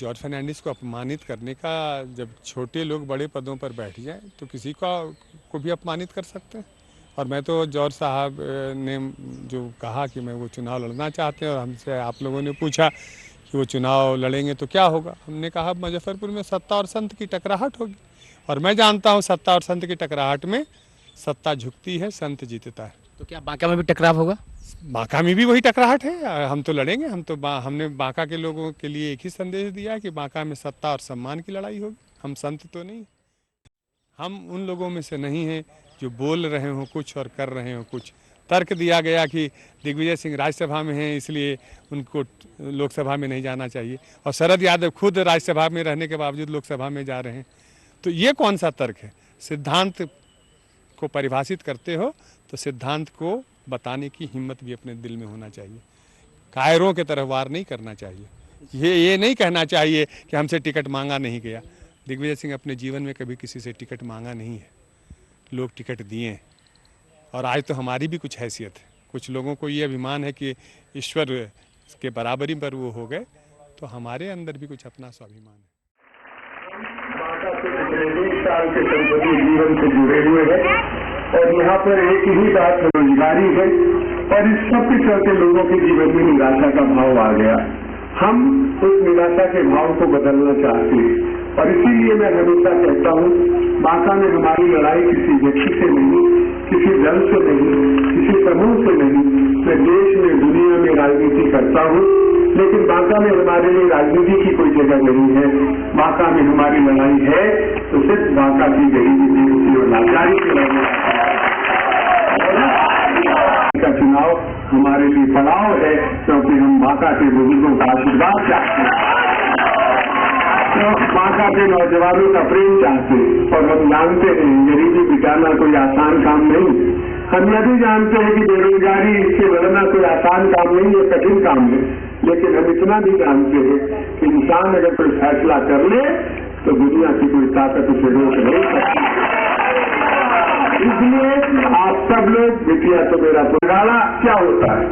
George Fernandes को अपमानित करने का, जब छोटे लोग बड़े पदों पर बैठ जाएं तो किसी को भी अपमानित कर सकते हैं। और मैं तो जॉर्ज साहब ने जो कहा कि मैं वो चुनाव लड़ना चाहते हैं और हमसे आप लोगों ने पूछा कि वो चुनाव लड़ेंगे तो क्या होगा, हमने कहा मुजफ्फरपुर में सत्ता और संत की टकराहट होगी। और मैं जानता हूँ सत्ता और संत की टकराहट में सत्ता झुकती है, संत जीतता है। तो क्या बांका में भी टकराव होगा? बांका में भी वही टकराहट है। हम तो लड़ेंगे। हमने बांका के लोगों के लिए एक ही संदेश दिया है कि बांका में सत्ता और सम्मान की लड़ाई होगी। हम संत तो नहीं, हम उन लोगों में से नहीं हैं जो बोल रहे हो कुछ और कर रहे हो कुछ। तर्क दिया गया कि दिग्विजय सिंह राज्यसभा में हैं इसलिए उनको लोकसभा में नहीं जाना चाहिए, और शरद यादव खुद राज्यसभा में रहने के बावजूद लोकसभा में जा रहे हैं। तो ये कौन सा तर्क है? सिद्धांत को परिभाषित करते हो तो सिद्धांत को बताने की हिम्मत भी अपने दिल में होना चाहिए। कायरों के तरह वार नहीं करना चाहिए। ये नहीं कहना चाहिए कि हमसे टिकट मांगा नहीं गया। दिग्विजय सिंह अपने जीवन में कभी किसी से टिकट मांगा नहीं है, लोग टिकट दिए हैं। और आज तो हमारी भी कुछ हैसियत है। कुछ लोगों को ये अभिमान है कि ईश्वर के बराबरी पर वो हो गए, तो हमारे अंदर भी कुछ अपना स्वाभिमान है। बांका से पिछले 20 साल के संसदीय जीवन से जुड़े हुए हैं और यहाँ पर एक ही बात बेरोजगारी है, और इस सब के चलते लोगों के जीवन में निराशा का भाव आ गया। हम उस निराशा के भाव को बदलना चाहते हैं, और इसीलिए मैं हमेशा कहता हूँ बांका में हमारी लड़ाई किसी व्यक्ति से नहीं, किसी दल से नहीं, किसी समूह से नहीं। मैं देश में दुनिया में राजनीति करता हूँ, लेकिन बांका में हमारे लिए राजनीति की कोई जगह नहीं है। बांका में हमारी लड़ाई है तो सिर्फ बांका की गरीबी, बेरोजगारी और लाचारी की लड़ाई का चुनाव हमारे लिए पड़ाव है, क्योंकि हम बांका के बुजुर्गों का आशीर्वाद चाहते हैं, तो बांका के नौजवानों का प्रेम चाहते हैं। और हम जानते हैं गरीबी मिटाना कोई आसान काम नहीं। हम यह भी जानते हैं कि बेरोजगारी इससे लड़ना कोई आसान काम नहीं है, कठिन काम है। लेकिन हम इतना भी जानते हैं कि इंसान अगर कोई फैसला कर ले तो दुनिया की कोई ताकत उसे रोक नहीं सकती। इसलिए आप सब लोग देखिए, तो मेरा नगाड़ा क्या होता है?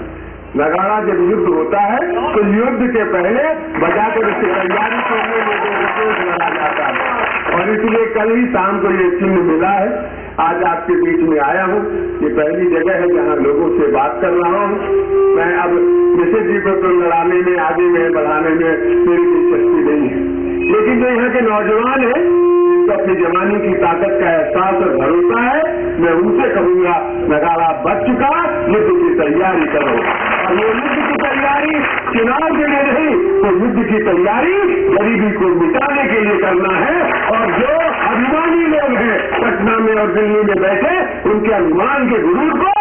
नगाड़ा जब युद्ध होता है तो युद्ध के पहले बजाकर उसकी तैयारी करने में लड़ा जाता है। और इसलिए कल ही शाम को ये चिन्ह मिला है, आज आपके बीच में आया हूँ। ये पहली जगह है जहाँ लोगों से बात कर रहा हूँ। मैं अब किसी जी को तो लड़ाने में, आगे में बढ़ाने में मेरी दिलचस्पी नहीं है, लेकिन जो यहाँ के नौजवान हैं जिनको अपनी जवानी की ताकत का एहसास और भरोसा है, मैं उनसे कहूंगा नगाड़ा बच चुका, युद्ध की तैयारी करो। और ये युद्ध की तैयारी चुनाव के लिए नहीं, तो युद्ध की तैयारी गरीबी को मिटाने के लिए करना है। और जो अभिमानी लोग हैं पटना में और दिल्ली में बैठे, उनके अभिमान के गुरूर को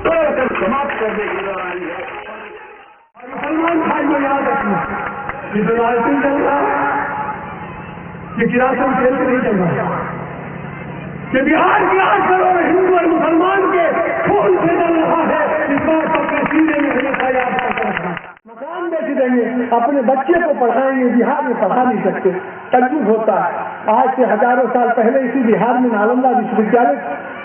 तोड़कर समाप्त करने की लड़ाई है। मुसलमान भाइयों याद रखना, ये जो राजनीति चल रहा है ये किरासन खेल के नहीं चल रहा है। ये बिहार की 8 करोड़ हिंदू और मुसलमान के खून से चल रहा है। इस बात को अपने सीने में हमेशा याद रखना। मकान बेच देंगे, अपने बच्चे को पढ़ाएंगे, बिहार में पढ़ा नहीं सकते, तकलीफ होता है। आज से हजारों साल पहले इसी बिहार में नालंदा विश्वविद्यालय,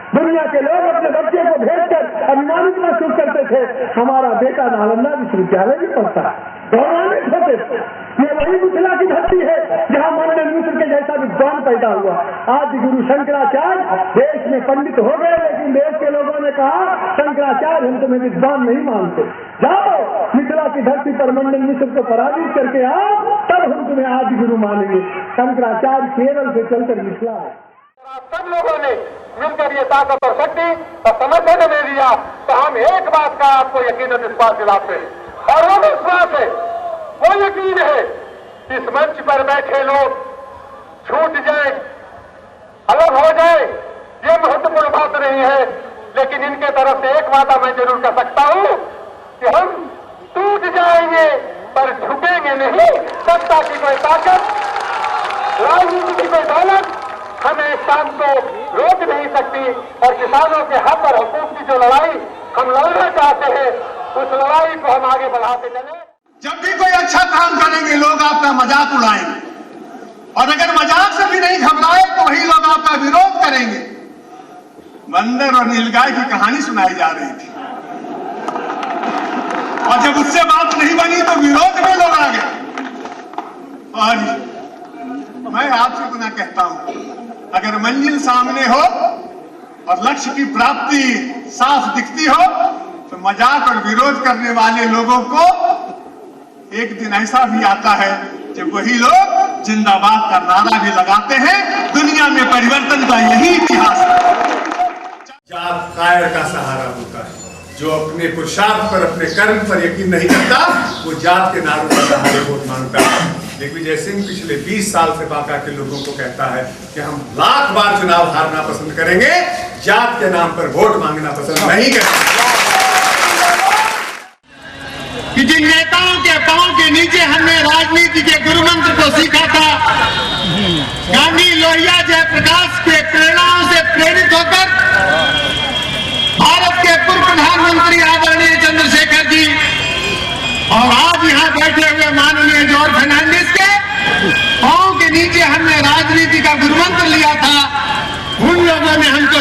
दुनिया के लोग अपने बच्चे को भेजकर अभिमानित महसूस करते थे, हमारा बेटा नालंदा विश्वविद्यालय में पढ़ता है, गौरवान्वित होते थे। ये वही मिथिला की धरती है जहाँ मंडन मिश्र के जैसा विद्वान पैदा हुआ। आज गुरु शंकराचार्य देश में पंडित हो गए, लेकिन देश के लोगों ने कहा शंकराचार्य हम तुम्हें विद्वान नहीं मानते, जाओ मिथिला की धरती पर मंडन मिश्र को पराजित करके आओ, तब हम तुम्हें आदि गुरु मानेंगे। शंकराचार्य केरल से चलकर मिथिला है। सब लोगों ने मिलकर ये ताकत और शक्ति और समर्थन दे दिया, तो हम एक बात का आपको यकीनन विश्वास दिलाते हैं, और वो विश्वास है, वो यकीन है, इस मंच पर बैठे लोग छूट जाए, अलग हो जाए, ये महत्वपूर्ण बात नहीं है। लेकिन इनके तरफ से एक वादा मैं जरूर कर सकता हूं कि हम टूट जाएंगे पर झुकेंगे नहीं। सत्ता की कोई ताकत, राजनीति की कोई दौलत हमें शाम को रोक नहीं सकती। और किसानों के हक और हुकूक की जो लड़ाई हम लड़ना चाहते हैं, उस लड़ाई को हम आगे बढ़ाते चले। जब भी कोई अच्छा काम करेंगे लोग आपका मजाक उड़ाएंगे, और अगर मजाक से भी नहीं घबराए तो वही लोग आपका विरोध करेंगे। बंदर और नीलगाय की कहानी सुनाई जा रही थी, और जब उससे बात नहीं बनी तो विरोध में लोग आ गए। और मैं आपसे गुना कहता हूं, अगर मंजिल सामने हो और लक्ष्य की प्राप्ति साफ दिखती हो तो मजाक और विरोध करने वाले लोगों को एक दिन ऐसा भी आता है जब वही लोग जिंदाबाद का नारा भी लगाते हैं। दुनिया में परिवर्तन का यही इतिहास है। जात कायर का सहारा होता है। जो अपने पुरुषार्थ पर, अपने कर्म पर यकीन नहीं करता, वो जात के नारों का सहारे वोट मांगता है। दिग्विजय सिंह पिछले 20 साल से बांका के लोगों को कहता है कि हम लाख बार चुनाव हारना पसंद करेंगे, जात के नाम पर वोट मांगना पसंद नहीं करेंगे। कि जिन नेताओं के पांव के नीचे हमने राजनीति के गुरु मंत्र को सीखा था, गांधी, लोहिया, जयप्रकाश के प्रेरणाओं से प्रेरित होकर भारत के पूर्व प्रधानमंत्री आदरणीय चंद्रशेखर जी और आज यहाँ बैठे हुए माननीय जॉर्ज फर्नांडिस के पांव के नीचे हमने राजनीति का गुरु मंत्र लिया था, उन लोगों ने हमको